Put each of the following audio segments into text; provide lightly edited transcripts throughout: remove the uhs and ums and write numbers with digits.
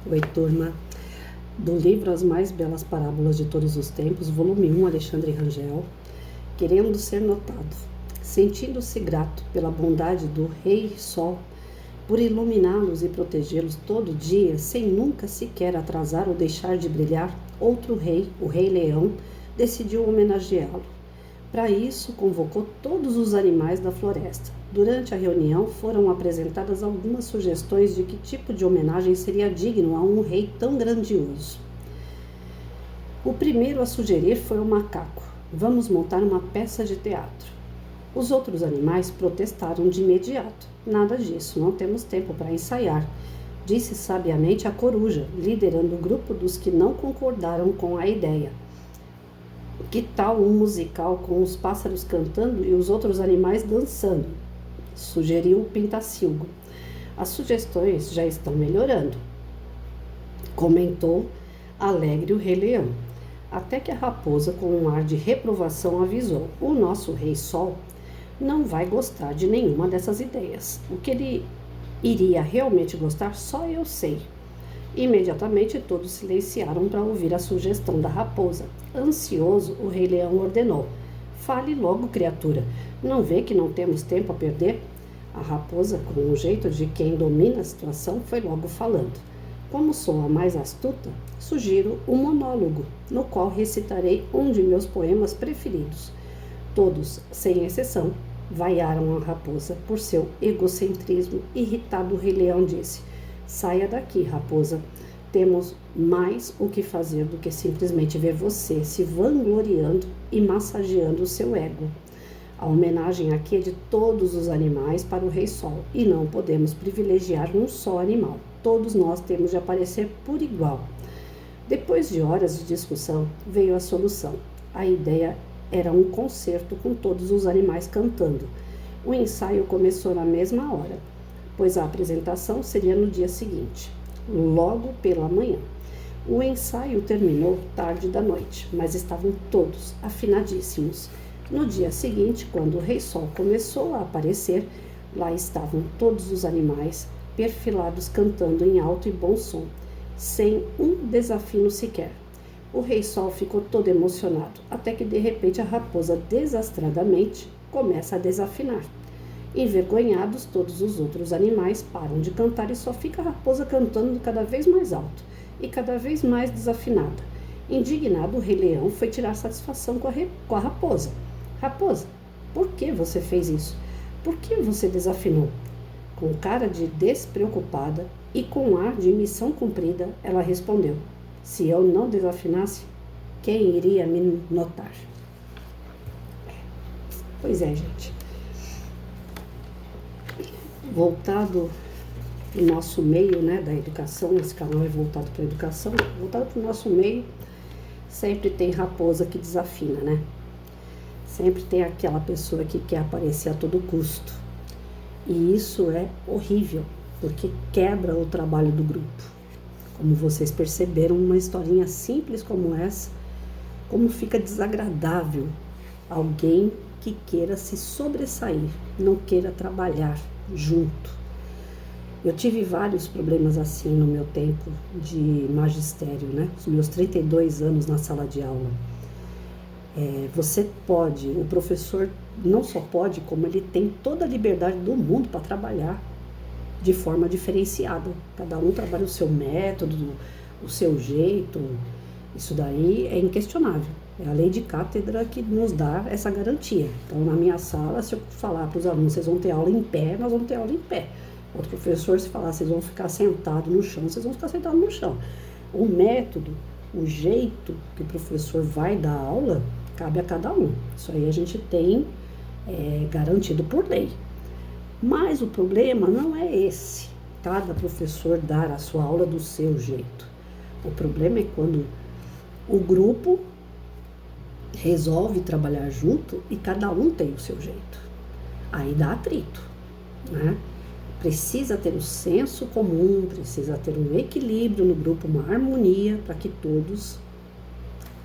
Oi, turma, do livro As Mais Belas Parábolas de Todos os Tempos, volume 1, Alexandre Rangel, querendo ser notado, sentindo-se grato pela bondade do Rei Sol, por iluminá-los e protegê-los todo dia, sem nunca sequer atrasar ou deixar de brilhar, outro rei, o Rei Leão, decidiu homenageá-lo. Para isso, convocou todos os animais da floresta. Durante a reunião, foram apresentadas algumas sugestões de que tipo de homenagem seria digno a um rei tão grandioso. O primeiro a sugerir foi o macaco. Vamos montar uma peça de teatro. Os outros animais protestaram de imediato. Nada disso, não temos tempo para ensaiar, disse sabiamente a coruja, liderando o grupo dos que não concordaram com a ideia. Que tal um musical com os pássaros cantando e os outros animais dançando? Sugeriu o Pintacilgo. As sugestões já estão melhorando, comentou alegre o Rei Leão. Até que a raposa, com um ar de reprovação, avisou: o nosso Rei Sol não vai gostar de nenhuma dessas ideias. O que ele iria realmente gostar, só eu sei. Imediatamente todos silenciaram para ouvir a sugestão da raposa. Ansioso, o Rei Leão ordenou: fale logo, criatura. Não vê que não temos tempo a perder? A raposa, com o jeito de quem domina a situação, foi logo falando. Como sou a mais astuta, sugiro um monólogo, no qual recitarei um de meus poemas preferidos. Todos, sem exceção, vaiaram a raposa por seu egocentrismo. Irritado, o Rei Leão disse: saia daqui, raposa. Temos mais o que fazer do que simplesmente ver você se vangloriando e massageando o seu ego. A homenagem aqui é de todos os animais para o Rei Sol e não podemos privilegiar um só animal. Todos nós temos de aparecer por igual. Depois de horas de discussão, veio a solução. A ideia era um concerto com todos os animais cantando. O ensaio começou na mesma hora, pois a apresentação seria no dia seguinte, logo pela manhã. O ensaio terminou tarde da noite, mas estavam todos afinadíssimos. No dia seguinte, quando o Rei Sol começou a aparecer, lá estavam todos os animais perfilados cantando em alto e bom som, sem um desafino sequer. O Rei Sol ficou todo emocionado, até que de repente a raposa desastradamente começa a desafinar. Envergonhados, todos os outros animais param de cantar e só fica a raposa cantando cada vez mais alto e cada vez mais desafinada. Indignado, o Rei Leão foi tirar satisfação com a raposa. Raposa, por que você fez isso? Por que você desafinou? Com cara de despreocupada e com ar de missão cumprida, ela respondeu: se eu não desafinasse, quem iria me notar? Pois é, gente. Voltado para o nosso meio, né, da educação, esse canal é voltado para a educação, voltado para o nosso meio, sempre tem raposa que desafina, né? Sempre tem aquela pessoa que quer aparecer a todo custo. E isso é horrível, porque quebra o trabalho do grupo. Como vocês perceberam, uma historinha simples como essa, como fica desagradável alguém que queira se sobressair, não queira trabalhar junto. Eu tive vários problemas assim no meu tempo de magistério, né? Os meus 32 anos na sala de aula. Você pode, o professor não só pode, como ele tem toda a liberdade do mundo para trabalhar de forma diferenciada. Cada um trabalha o seu método, o seu jeito. Isso daí é inquestionável. É a lei de cátedra que nos dá essa garantia. Então, na minha sala, se eu falar para os alunos, vocês vão ter aula em pé, nós vamos ter aula em pé. Outro professor, se falar, vocês vão ficar sentados no chão, vocês vão ficar sentados no chão. O método, o jeito que o professor vai dar aula, cabe a cada um. Isso aí a gente tem garantido por lei. Mas o problema não é esse, cada professor dar a sua aula do seu jeito. O problema é quando o grupo resolve trabalhar junto e cada um tem o seu jeito. Aí dá atrito, né? Precisa ter um senso comum, precisa ter um equilíbrio no grupo, uma harmonia, para que todos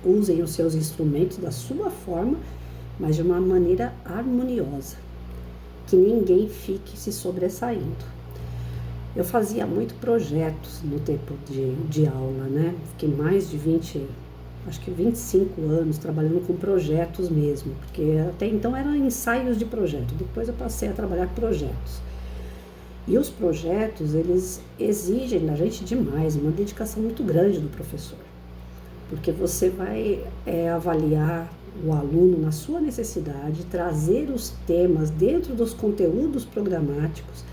usem os seus instrumentos da sua forma, mas de uma maneira harmoniosa, que ninguém fique se sobressaindo. Eu fazia muito projetos no tempo de aula, né? Fiquei mais de 20, acho que 25 anos trabalhando com projetos mesmo, porque até então eram ensaios de projeto, depois eu passei a trabalhar projetos. E os projetos, eles exigem da gente demais, uma dedicação muito grande do professor, porque você vai avaliar o aluno na sua necessidade, trazer os temas dentro dos conteúdos programáticos,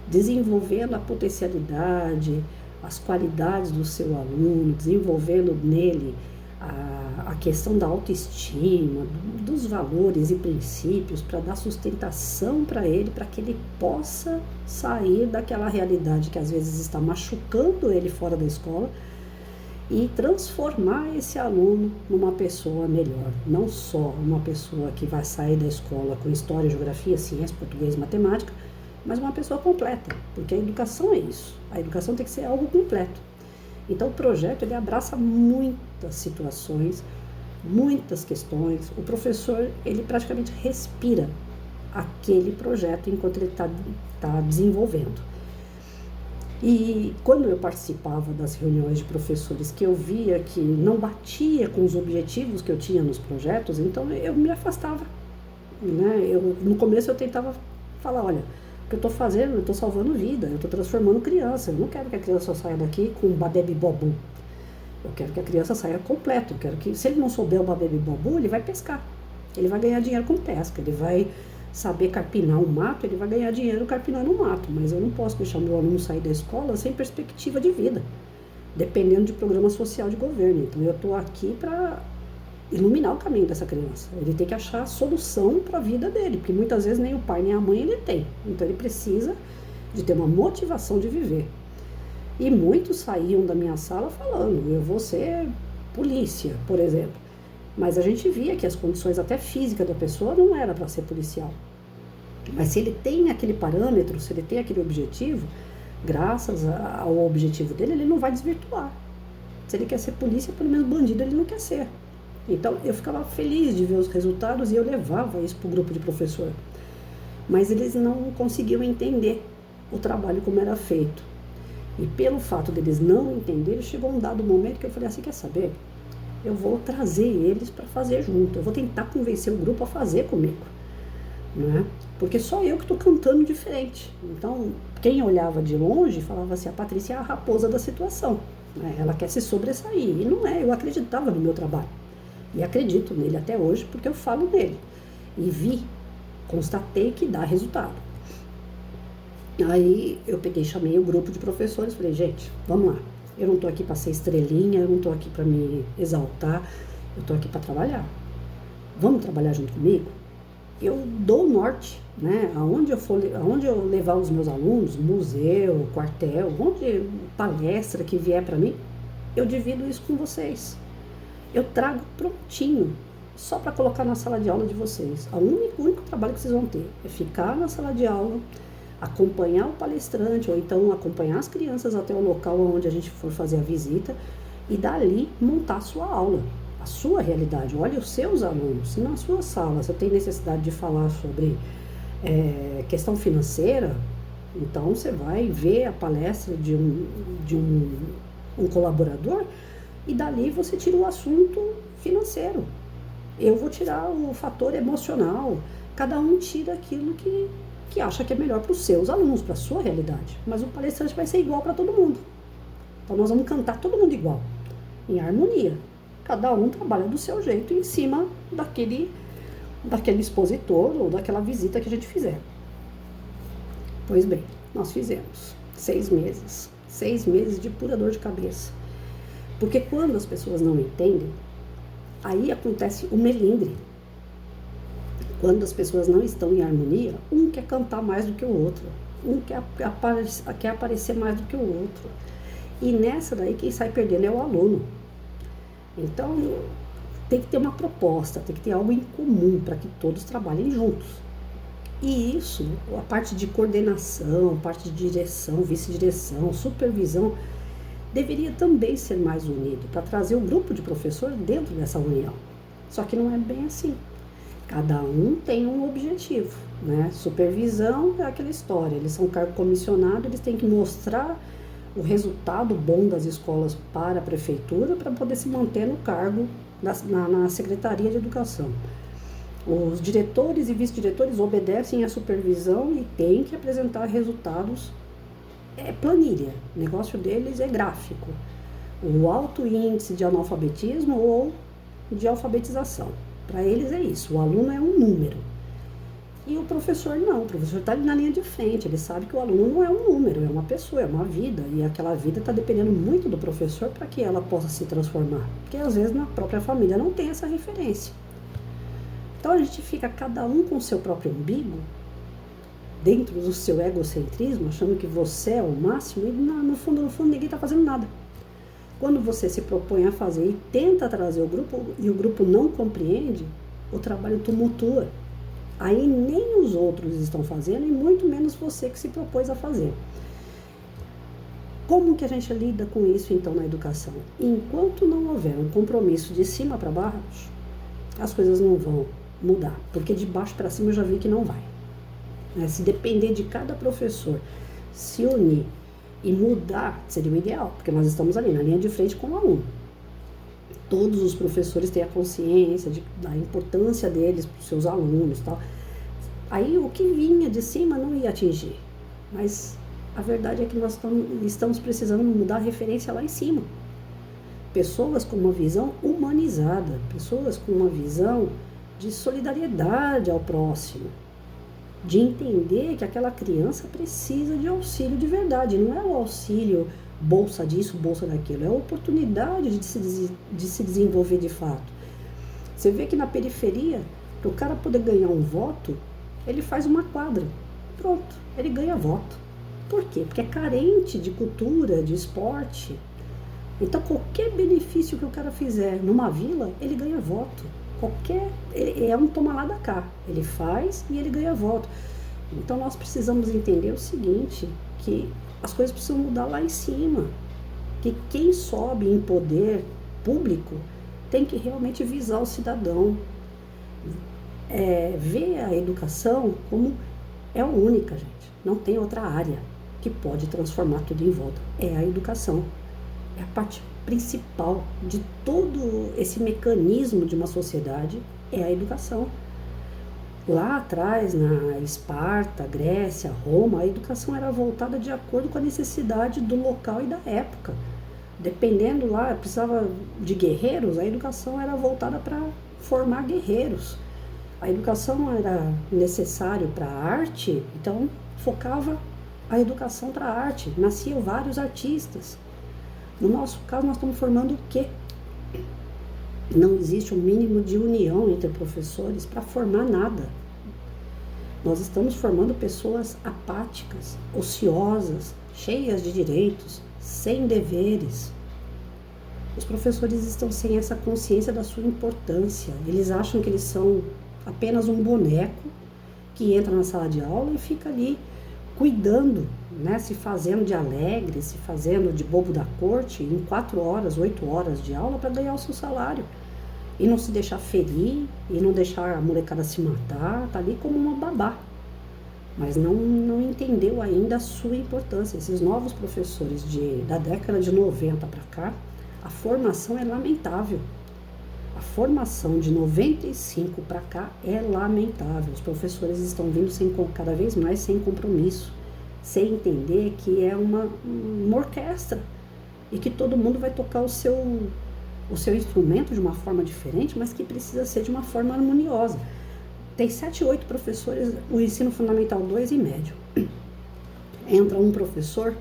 desenvolvendo a potencialidade, as qualidades do seu aluno, desenvolvendo nele a questão da autoestima, dos valores e princípios, para dar sustentação para ele, para que ele possa sair daquela realidade que às vezes está machucando ele fora da escola e transformar esse aluno numa pessoa melhor. Não só uma pessoa que vai sair da escola com história, geografia, ciência, português, matemática, mas uma pessoa completa, porque a educação é isso. A educação tem que ser algo completo. Então o projeto ele abraça muitas situações, muitas questões. O professor ele praticamente respira aquele projeto enquanto ele está desenvolvendo. E quando eu participava das reuniões de professores que eu via que não batia com os objetivos que eu tinha nos projetos, então eu me afastava, né? No começo eu tentava falar, olha, o que eu estou fazendo, eu estou salvando vida, eu estou transformando criança, eu não quero que a criança saia daqui com um babebi-bobu, eu quero que a criança saia completa, eu quero que, se ele não souber o babebi-bobu, ele vai pescar, ele vai ganhar dinheiro com pesca, ele vai saber carpinar um mato, ele vai ganhar dinheiro carpinando um mato, mas eu não posso deixar meu aluno sair da escola sem perspectiva de vida, dependendo de programa social de governo. Então eu estou aqui para iluminar o caminho dessa criança. Ele tem que achar a solução para a vida dele, porque muitas vezes nem o pai nem a mãe ele tem. Então ele precisa de ter uma motivação de viver. E muitos saíam da minha sala falando, eu vou ser polícia, por exemplo. Mas a gente via que as condições até físicas da pessoa não era para ser policial. Mas se ele tem aquele parâmetro, se ele tem aquele objetivo, graças ao objetivo dele, ele não vai desvirtuar. Se ele quer ser polícia, pelo menos bandido ele não quer ser. Então eu ficava feliz de ver os resultados e eu levava isso para o grupo de professor. Mas eles não conseguiam entender o trabalho como era feito. E pelo fato deles não entenderem, chegou um dado momento que eu falei assim, quer saber? Eu vou trazer eles para fazer junto, eu vou tentar convencer o grupo a fazer comigo, né? Porque só eu que estou cantando diferente. Então, quem olhava de longe falava assim, a Patrícia é a raposa da situação, né? Ela quer se sobressair, e não é, eu acreditava no meu trabalho, e acredito nele até hoje, porque eu falo nele, e constatei que dá resultado. Aí eu chamei o grupo de professores, falei, gente, vamos lá. Eu não estou aqui para ser estrelinha, eu não estou aqui para me exaltar, eu estou aqui para trabalhar. Vamos trabalhar junto comigo? Eu dou o norte, né? Aonde eu levar os meus alunos, museu, quartel, palestra que vier para mim, eu divido isso com vocês. Eu trago prontinho, só para colocar na sala de aula de vocês. O único trabalho que vocês vão ter é ficar na sala de aula, acompanhar o palestrante, ou então acompanhar as crianças até o local onde a gente for fazer a visita e dali montar a sua aula, a sua realidade. Olha os seus alunos. Se na sua sala você tem necessidade de falar sobre questão financeira, então você vai ver a palestra de um colaborador e dali você tira o assunto financeiro. Eu vou tirar o fator emocional. Cada um tira aquilo que acha que é melhor para os seus alunos, para a sua realidade. Mas o palestrante vai ser igual para todo mundo. Então nós vamos cantar todo mundo igual, em harmonia. Cada um trabalha do seu jeito em cima daquele expositor ou daquela visita que a gente fizer. Pois bem, nós fizemos 6 meses. 6 meses de pura dor de cabeça. Porque quando as pessoas não entendem, aí acontece o melindre. Quando as pessoas não estão em harmonia, um quer cantar mais do que o outro, um quer aparecer mais do que o outro. E nessa daí, quem sai perdendo é o aluno. Então, tem que ter uma proposta, tem que ter algo em comum para que todos trabalhem juntos. E isso, a parte de coordenação, a parte de direção, vice-direção, supervisão, deveria também ser mais unido, para trazer o grupo de professor dentro dessa união. Só que não é bem assim. Cada um tem um objetivo, né? Supervisão é aquela história, eles são cargo comissionado, eles têm que mostrar o resultado bom das escolas para a prefeitura para poder se manter no cargo na Secretaria de Educação. Os diretores e vice-diretores obedecem à supervisão e têm que apresentar resultados. É planilha, o negócio deles é gráfico. O alto índice de analfabetismo ou de alfabetização. Para eles é isso, o aluno é um número. E o professor não, o professor está ali na linha de frente, ele sabe que o aluno não é um número, é uma pessoa, é uma vida. E aquela vida está dependendo muito do professor para que ela possa se transformar. Porque às vezes na própria família não tem essa referência. Então a gente fica cada um com o seu próprio umbigo, dentro do seu egocentrismo, achando que você é o máximo, e no fundo ninguém está fazendo nada. Quando você se propõe a fazer e tenta trazer o grupo, e o grupo não compreende, o trabalho tumultua. Aí nem os outros estão fazendo, e muito menos você que se propôs a fazer. Como que a gente lida com isso, então, na educação? Enquanto não houver um compromisso de cima para baixo, as coisas não vão mudar, porque de baixo para cima eu já vi que não vai. Se depender de cada professor se unir e mudar, seria o ideal, porque nós estamos ali na linha de frente com o aluno. Todos os professores têm a consciência da importância deles para os seus alunos e tal. Aí o que vinha de cima não ia atingir, mas a verdade é que nós estamos precisando mudar a referência lá em cima. Pessoas com uma visão humanizada, pessoas com uma visão de solidariedade ao próximo, de entender que aquela criança precisa de auxílio de verdade, não é o auxílio bolsa disso, bolsa daquilo, é a oportunidade de se desenvolver de fato. Você vê que na periferia, para o cara poder ganhar um voto, ele faz uma quadra, pronto, ele ganha voto. Por quê? Porque é carente de cultura, de esporte. Então qualquer benefício que o cara fizer numa vila, ele ganha voto. É um toma lá da cá, ele faz e ele ganha voto. Então nós precisamos entender o seguinte, que as coisas precisam mudar lá em cima, que quem sobe em poder público tem que realmente visar o cidadão, ver a educação como é a única, gente, não tem outra área que pode transformar tudo em volta, é a educação, é a parte principal de todo esse mecanismo de uma sociedade, é a educação. Lá atrás, na Esparta, Grécia, Roma, a educação era voltada de acordo com a necessidade do local e da época. Dependendo lá, precisava de guerreiros, a educação era voltada para formar guerreiros. A educação era necessária para a arte, então focava a educação para a arte. Nasciam vários artistas. No nosso caso, nós estamos formando o quê? Não existe um mínimo de união entre professores para formar nada. Nós estamos formando pessoas apáticas, ociosas, cheias de direitos, sem deveres. Os professores estão sem essa consciência da sua importância. Eles acham que eles são apenas um boneco que entra na sala de aula e fica ali cuidando, né, se fazendo de alegre, se fazendo de bobo da corte em 4 horas, 8 horas de aula para ganhar o seu salário. E não se deixar ferir, e não deixar a molecada se matar, tá ali como uma babá. Mas não entendeu ainda a sua importância. Esses novos professores da década de 90 para cá, a formação é lamentável. A formação de 95 para cá é lamentável. Os professores estão vindo cada vez mais sem compromisso, sem entender que é uma orquestra e que todo mundo vai tocar o seu instrumento de uma forma diferente, mas que precisa ser de uma forma harmoniosa. Tem 7, 8 professores, o ensino fundamental 2 e médio. Entra um professor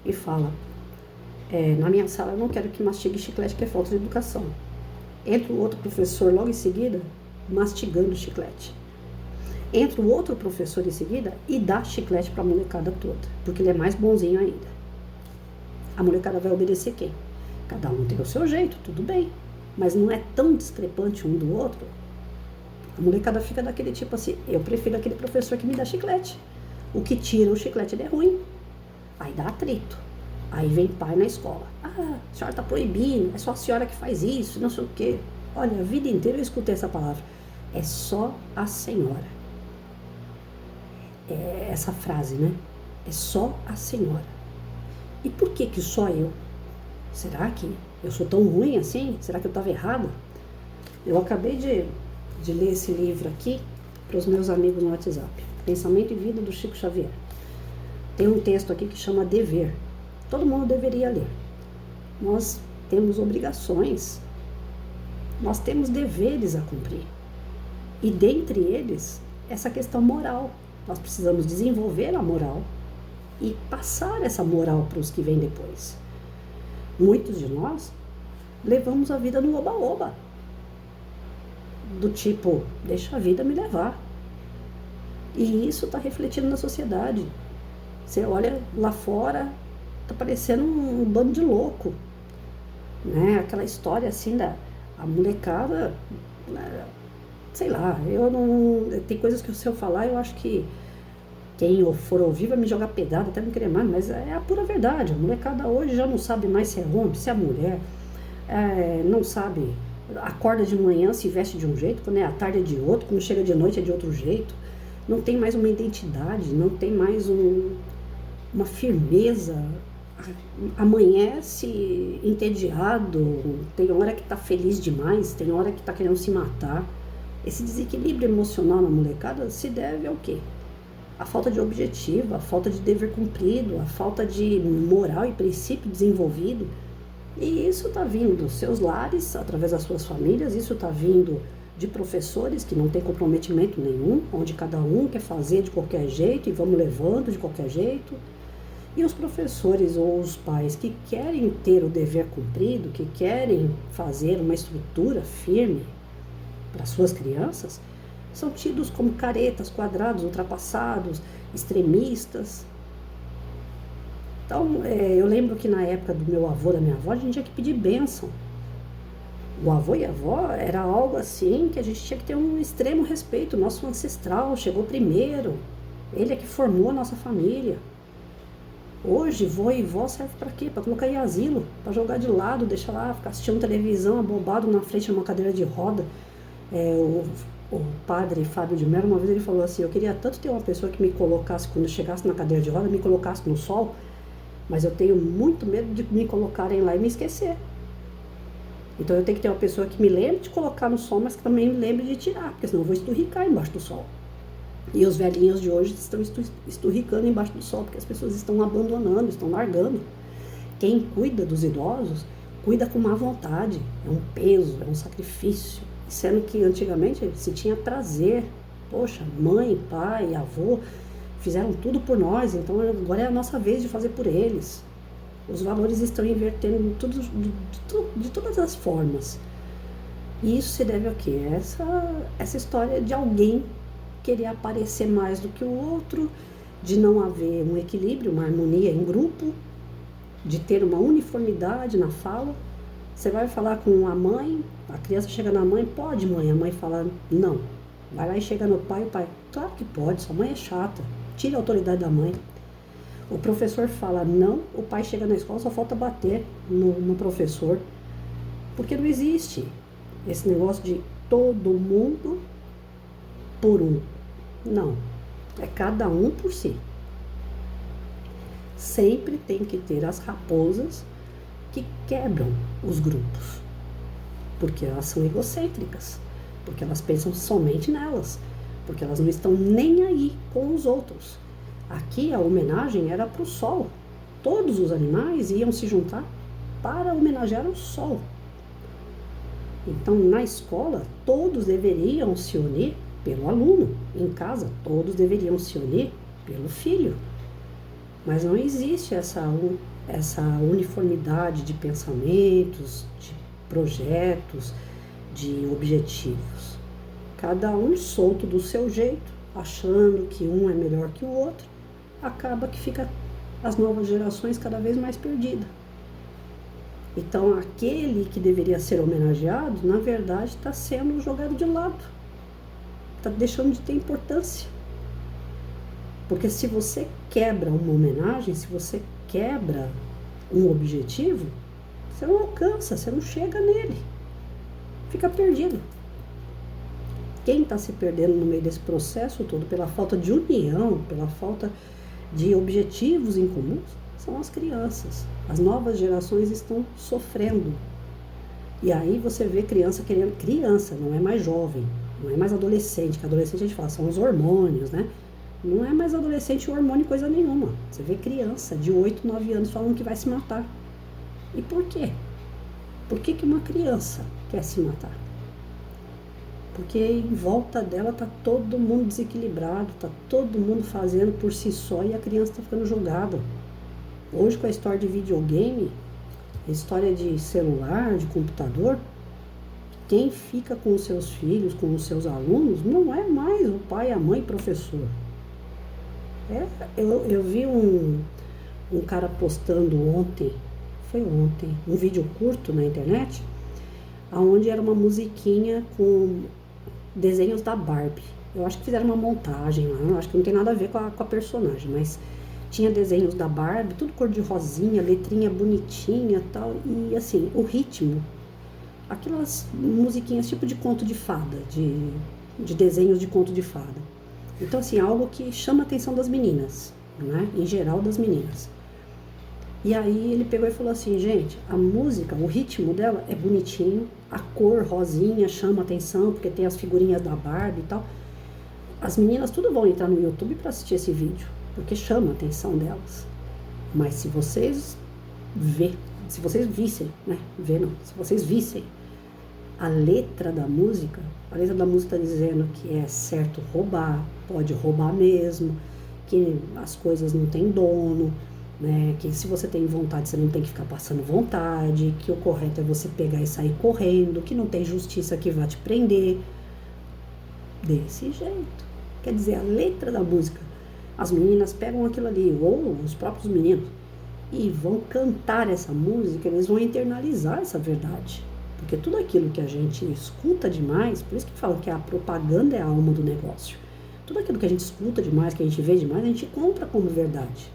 e fala, na minha sala eu não quero que mastigue chiclete, que é falta de educação. Entra o outro professor logo em seguida, mastigando chiclete. Entra o outro professor em seguida e dá chiclete para a molecada toda, porque ele é mais bonzinho ainda. A molecada vai obedecer quem? Cada um tem o seu jeito, tudo bem, mas não é tão discrepante um do outro. A molecada fica daquele tipo assim, eu prefiro aquele professor que me dá chiclete. O que tira o chiclete, ele é ruim. Aí dá atrito. Aí vem pai na escola. Ah, a senhora está proibindo, é só a senhora que faz isso, não sei o quê. Olha, a vida inteira eu escutei essa palavra. É só a senhora. É essa frase, né? É só a senhora. E por que só eu? Será que eu sou tão ruim assim? Será que eu estava errada? Eu acabei de ler esse livro aqui para os meus amigos no WhatsApp. Pensamento e Vida, do Chico Xavier. Tem um texto aqui que chama Dever. Todo mundo deveria ler. Nós temos obrigações, nós temos deveres a cumprir. E dentre eles, essa questão moral. Nós precisamos desenvolver a moral e passar essa moral para os que vêm depois. Muitos de nós levamos a vida no oba-oba. Do tipo, deixa a vida me levar. E isso está refletindo na sociedade. Você olha lá fora, tá parecendo um bando de louco. Né? Aquela história assim a molecada, sei lá, tem coisas que se eu falar, eu acho que quem for ouvir vai me jogar pedrada, até não querer mais, mas é a pura verdade. A molecada hoje já não sabe mais se é homem, se é mulher, não sabe, acorda de manhã, se veste de um jeito, quando é à tarde é de outro, quando chega de noite é de outro jeito. Não tem mais uma identidade, não tem mais uma firmeza. Amanhece entediado, tem hora que tá feliz demais, tem hora que tá querendo se matar. Esse desequilíbrio emocional na molecada se deve ao quê? A falta de objetivo, a falta de dever cumprido, a falta de moral e princípio desenvolvido. E isso tá vindo dos seus lares, através das suas famílias, isso tá vindo de professores que não têm comprometimento nenhum, onde cada um quer fazer de qualquer jeito e vamos levando de qualquer jeito. E os professores ou os pais que querem ter o dever cumprido, que querem fazer uma estrutura firme para suas crianças, são tidos como caretas, quadrados, ultrapassados, extremistas. Então, eu lembro que na época do meu avô, da minha avó, a gente tinha que pedir bênção. O avô e a avó era algo assim que a gente tinha que ter um extremo respeito. O nosso ancestral chegou primeiro, ele é que formou a nossa família. Hoje, vô e vó serve para quê? Para colocar em asilo, para jogar de lado, deixar lá, ficar assistindo televisão, abobado na frente de uma cadeira de roda. O padre Fábio de Mello, uma vez ele falou assim, eu queria tanto ter uma pessoa que me colocasse, quando eu chegasse na cadeira de roda, me colocasse no sol, mas eu tenho muito medo de me colocarem lá e me esquecer. Então eu tenho que ter uma pessoa que me lembre de colocar no sol, mas que também me lembre de tirar, porque senão eu vou esturricar embaixo do sol. E os velhinhos de hoje estão esturricando embaixo do sol, porque as pessoas estão abandonando, estão largando. Quem cuida dos idosos, cuida com má vontade. É um peso, é um sacrifício. Sendo que antigamente se tinha prazer. Poxa, mãe, pai, avô fizeram tudo por nós, então agora é a nossa vez de fazer por eles. Os valores estão invertendo de todas as formas. E isso se deve a quê? Essa história de alguém querer aparecer mais do que o outro, de não haver um equilíbrio, uma harmonia em grupo, de ter uma uniformidade na fala. Você vai falar com a mãe, a criança chega na mãe, pode mãe, a mãe fala não. Vai lá e chega no pai, o pai, claro que pode, sua mãe é chata, tira a autoridade da mãe. O professor fala não, o pai chega na escola, só falta bater no professor, porque não existe esse negócio de todo mundo por um. Não, é cada um por si. Sempre tem que ter as raposas que quebram os grupos, porque elas são egocêntricas, porque elas pensam somente nelas, porque elas não estão nem aí com os outros. Aqui a homenagem era para o sol. Todos os animais iam se juntar para homenagear o sol. Então, na escola, todos deveriam se unir pelo aluno. Em casa, todos deveriam se unir pelo filho. Mas não existe essa uniformidade de pensamentos, de projetos, de objetivos. Cada um solto do seu jeito, achando que um é melhor que o outro, acaba que fica as novas gerações cada vez mais perdidas. Então, aquele que deveria ser homenageado, na verdade, está sendo jogado de lado. Está deixando de ter importância. Porque se você quebra uma homenagem, se você quebra um objetivo, você não alcança, você não chega nele. Fica perdido. Quem está se perdendo no meio desse processo todo, pela falta de união, pela falta de objetivos em comuns, são as crianças. As novas gerações estão sofrendo. E aí você vê criança querendo... Criança, não é mais jovem, não é mais adolescente, que adolescente a gente fala, são os hormônios, né? Não é mais adolescente hormônio coisa nenhuma. Você vê criança de 8, 9 anos falando que vai se matar. E por quê? Por que uma criança quer se matar? Porque em volta dela tá todo mundo desequilibrado, tá todo mundo fazendo por si só e a criança tá ficando jogada. Hoje, com a história de videogame, a história de celular, de computador, quem fica com os seus filhos, com os seus alunos, não é mais o pai, a mãe e o professor. Eu vi um cara postando ontem, um vídeo curto na internet, onde era uma musiquinha com desenhos da Barbie. Eu acho que fizeram uma montagem lá, eu acho que não tem nada a ver com a personagem, mas tinha desenhos da Barbie, tudo cor de rosinha, letrinha bonitinha e tal, e assim, o ritmo, aquelas musiquinhas tipo de conto de fada, de desenhos de conto de fada. Então assim, algo que chama a atenção das meninas, né? Em geral das meninas. E aí ele pegou e falou assim, gente, a música, o ritmo dela é bonitinho, a cor rosinha chama atenção, porque tem as figurinhas da Barbie e tal. As meninas tudo vão entrar no YouTube para assistir esse vídeo, porque chama a atenção delas. Mas se vocês vissem, né? Se vocês vissem a letra da música está dizendo que é certo roubar, pode roubar mesmo, que as coisas não têm dono, né, que se você tem vontade, você não tem que ficar passando vontade, que o correto é você pegar e sair correndo, que não tem justiça que vá te prender. Desse jeito. Quer dizer, a letra da música, as meninas pegam aquilo ali, ou os próprios meninos, e vão cantar essa música, eles vão internalizar essa verdade. Porque tudo aquilo que a gente escuta demais, por isso que falam que a propaganda é a alma do negócio. Tudo aquilo que a gente escuta demais, que a gente vê demais, a gente compra como verdade.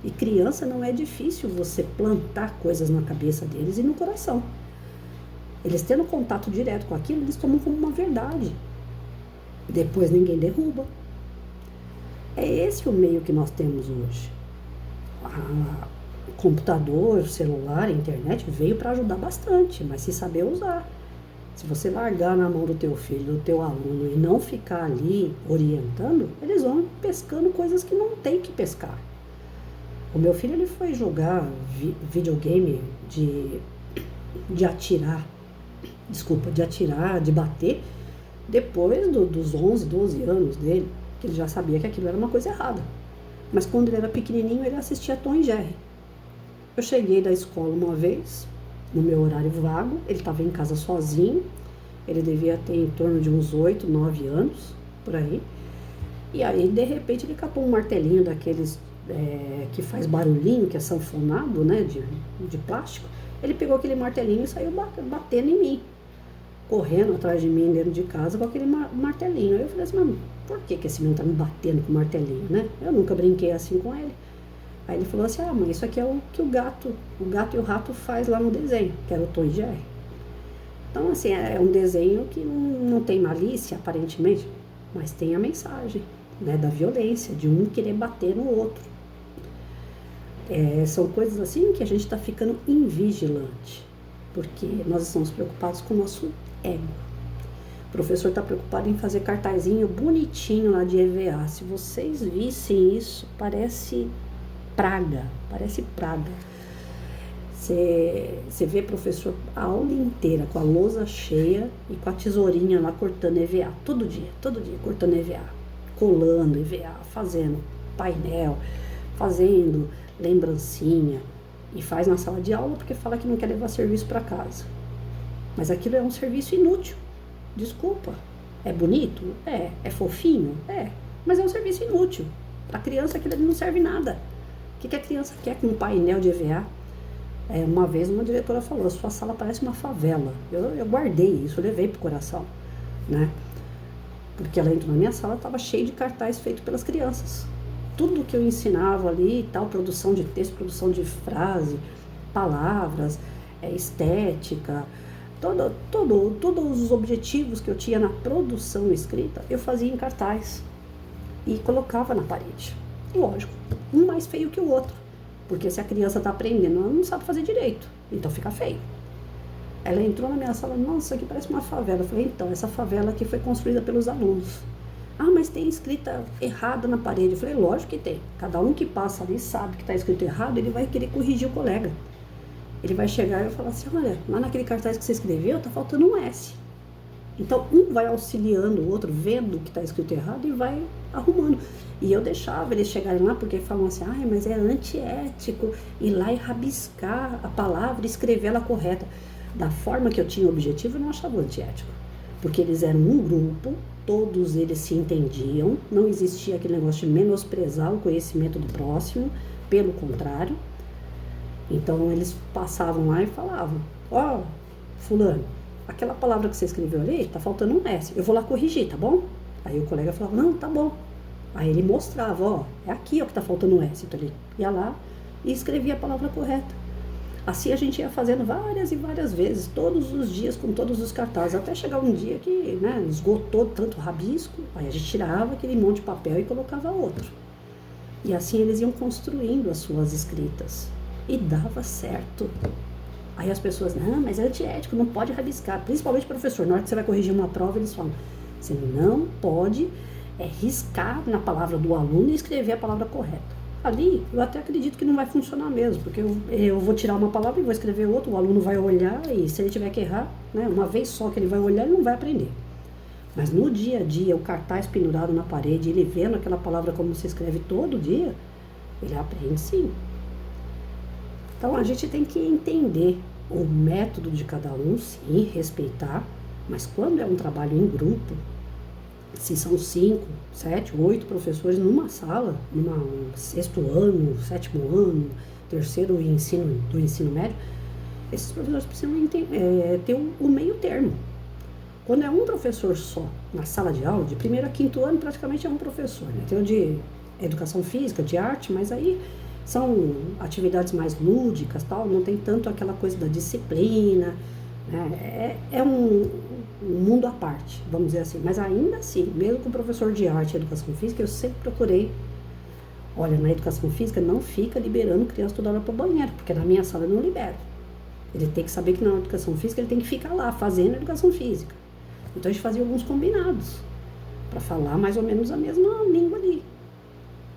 E criança não é difícil você plantar coisas na cabeça deles e no coração. Eles tendo contato direto com aquilo, eles tomam como uma verdade. Depois ninguém derruba. É esse o meio que nós temos hoje. Computador, celular, internet veio para ajudar bastante, mas se saber usar. Se você largar na mão do teu filho, do teu aluno e não ficar ali orientando, eles vão pescando coisas que não tem que pescar. O meu filho ele foi jogar videogame de atirar, de bater, depois dos 11, 12 anos dele, que ele já sabia que aquilo era uma coisa errada. Mas quando ele era pequenininho, ele assistia Tom e Jerry. Eu cheguei da escola uma vez, no meu horário vago, ele estava em casa sozinho, ele devia ter em torno de uns 8, 9 anos, por aí. E aí, de repente, ele catou um martelinho daqueles que faz barulhinho, que é sanfonado, né, de plástico. Ele pegou aquele martelinho e saiu batendo em mim, correndo atrás de mim dentro de casa com aquele martelinho. Aí eu falei assim, mas por que esse menino tá me batendo com o martelinho, né? Eu nunca brinquei assim com ele. Aí ele falou assim, mãe, isso aqui é o que o gato e o rato faz lá no desenho, que era o Tom e Jerry. Então, assim, é um desenho que não tem malícia, aparentemente, mas tem a mensagem, né, da violência, de um querer bater no outro. São coisas assim que a gente está ficando invigilante, porque nós estamos preocupados com o nosso ego. O professor está preocupado em fazer cartazinho bonitinho lá de EVA. Se vocês vissem isso, parece praga. Você vê professor a aula inteira com a lousa cheia e com a tesourinha lá cortando EVA, todo dia cortando EVA, colando EVA, fazendo painel, fazendo lembrancinha, e faz na sala de aula porque fala que não quer levar serviço para casa. Mas aquilo é um serviço inútil, desculpa. É bonito? É fofinho? Mas é um serviço inútil. Para a criança aquilo ali não serve nada. O que a criança quer com um painel de EVA? Uma vez uma diretora falou, sua sala parece uma favela. Eu guardei isso, eu levei pro coração, né? Porque ela entrou na minha sala, estava cheio de cartazes feitos pelas crianças. Tudo que eu ensinava ali e tal, produção de texto, produção de frase, palavras, estética, Todos os objetivos que eu tinha na produção escrita, eu fazia em cartaz e colocava na parede. Lógico, um mais feio que o outro, porque se a criança está aprendendo, ela não sabe fazer direito, então fica feio. Ela entrou na minha sala, nossa, isso aqui parece uma favela. Eu falei, então, essa favela aqui foi construída pelos alunos. Ah, mas tem escrita errada na parede. Eu falei, lógico que tem. Cada um que passa ali sabe que está escrito errado, ele vai querer corrigir o colega. Ele vai chegar e vai falar assim, olha, lá naquele cartaz que você escreveu, tá faltando um S. Então, um vai auxiliando o outro, vendo que está escrito errado e vai arrumando. E eu deixava eles chegarem lá, porque falam assim, ah, mas é antiético ir lá e rabiscar a palavra e escrever ela correta. Da forma que eu tinha o objetivo, eu não achava antiético. Porque eles eram um grupo, todos eles se entendiam, não existia aquele negócio de menosprezar o conhecimento do próximo, pelo contrário. Então, eles passavam lá e falavam, ó, fulano, aquela palavra que você escreveu ali, tá faltando um S, eu vou lá corrigir, tá bom? Aí o colega falava, não, tá bom. Aí ele mostrava, ó, é aqui ó, que tá faltando um S. Então ele ia lá e escrevia a palavra correta. Assim a gente ia fazendo várias e várias vezes, todos os dias, com todos os cartazes, até chegar um dia que, né, esgotou tanto rabisco, aí a gente tirava aquele monte de papel e colocava outro. E assim eles iam construindo as suas escritas. E dava certo. Aí as pessoas, não, mas é antiético, não pode rabiscar. Principalmente o professor, na hora que você vai corrigir uma prova, eles falam, você não pode riscar na palavra do aluno e escrever a palavra correta. Ali, eu até acredito que não vai funcionar mesmo, porque eu vou tirar uma palavra e vou escrever outra, o aluno vai olhar e se ele tiver que errar, né, uma vez só que ele vai olhar, ele não vai aprender. Mas no dia a dia, o cartaz pendurado na parede, ele vendo aquela palavra como se escreve todo dia, ele aprende sim. Então a gente tem que entender o método de cada um, sim, respeitar, mas quando é um trabalho em grupo, se são 5, 7, 8 professores numa sala, num sexto ano, sétimo ano, terceiro do ensino médio, esses professores precisam ter o meio termo. Quando é um professor só na sala de aula, de primeiro a quinto ano, praticamente é um professor, né? Tem o de educação física, de arte, mas aí são atividades mais lúdicas, tal, não tem tanto aquela coisa da disciplina, né? É um mundo à parte, vamos dizer assim. Mas ainda assim, mesmo com o professor de arte e educação física, eu sempre procurei, olha, na educação física não fica liberando criança toda hora para o banheiro, porque na minha sala eu não libero. Ele tem que saber que na educação física ele tem que ficar lá fazendo educação física. Então a gente fazia alguns combinados para falar mais ou menos a mesma língua ali.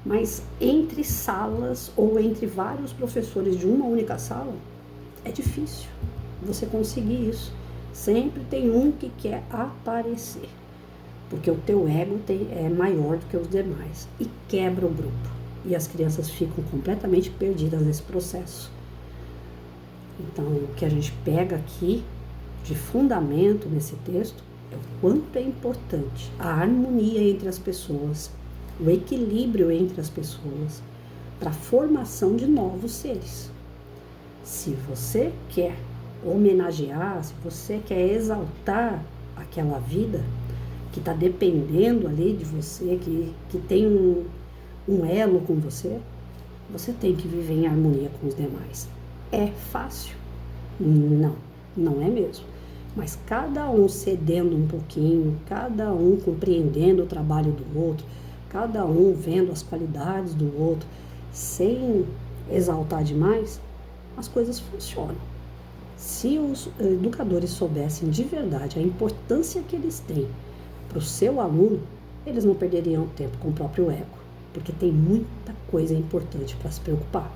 Mas entre salas ou entre vários professores de uma única sala, é difícil você conseguir isso. Sempre tem um que quer aparecer, porque o teu ego é maior do que os demais e quebra o grupo. E as crianças ficam completamente perdidas nesse processo. Então, o que a gente pega aqui de fundamento nesse texto é o quanto é importante a harmonia entre as pessoas, o equilíbrio entre as pessoas, para a formação de novos seres. Se você quer homenagear, se você quer exaltar aquela vida que está dependendo ali de você, que tem um elo com você, você tem que viver em harmonia com os demais. É fácil? Não, não é mesmo. Mas cada um cedendo um pouquinho, cada um compreendendo o trabalho do outro, cada um vendo as qualidades do outro, sem exaltar demais, as coisas funcionam. Se os educadores soubessem de verdade a importância que eles têm para o seu aluno, eles não perderiam tempo com o próprio ego, porque tem muita coisa importante para se preocupar.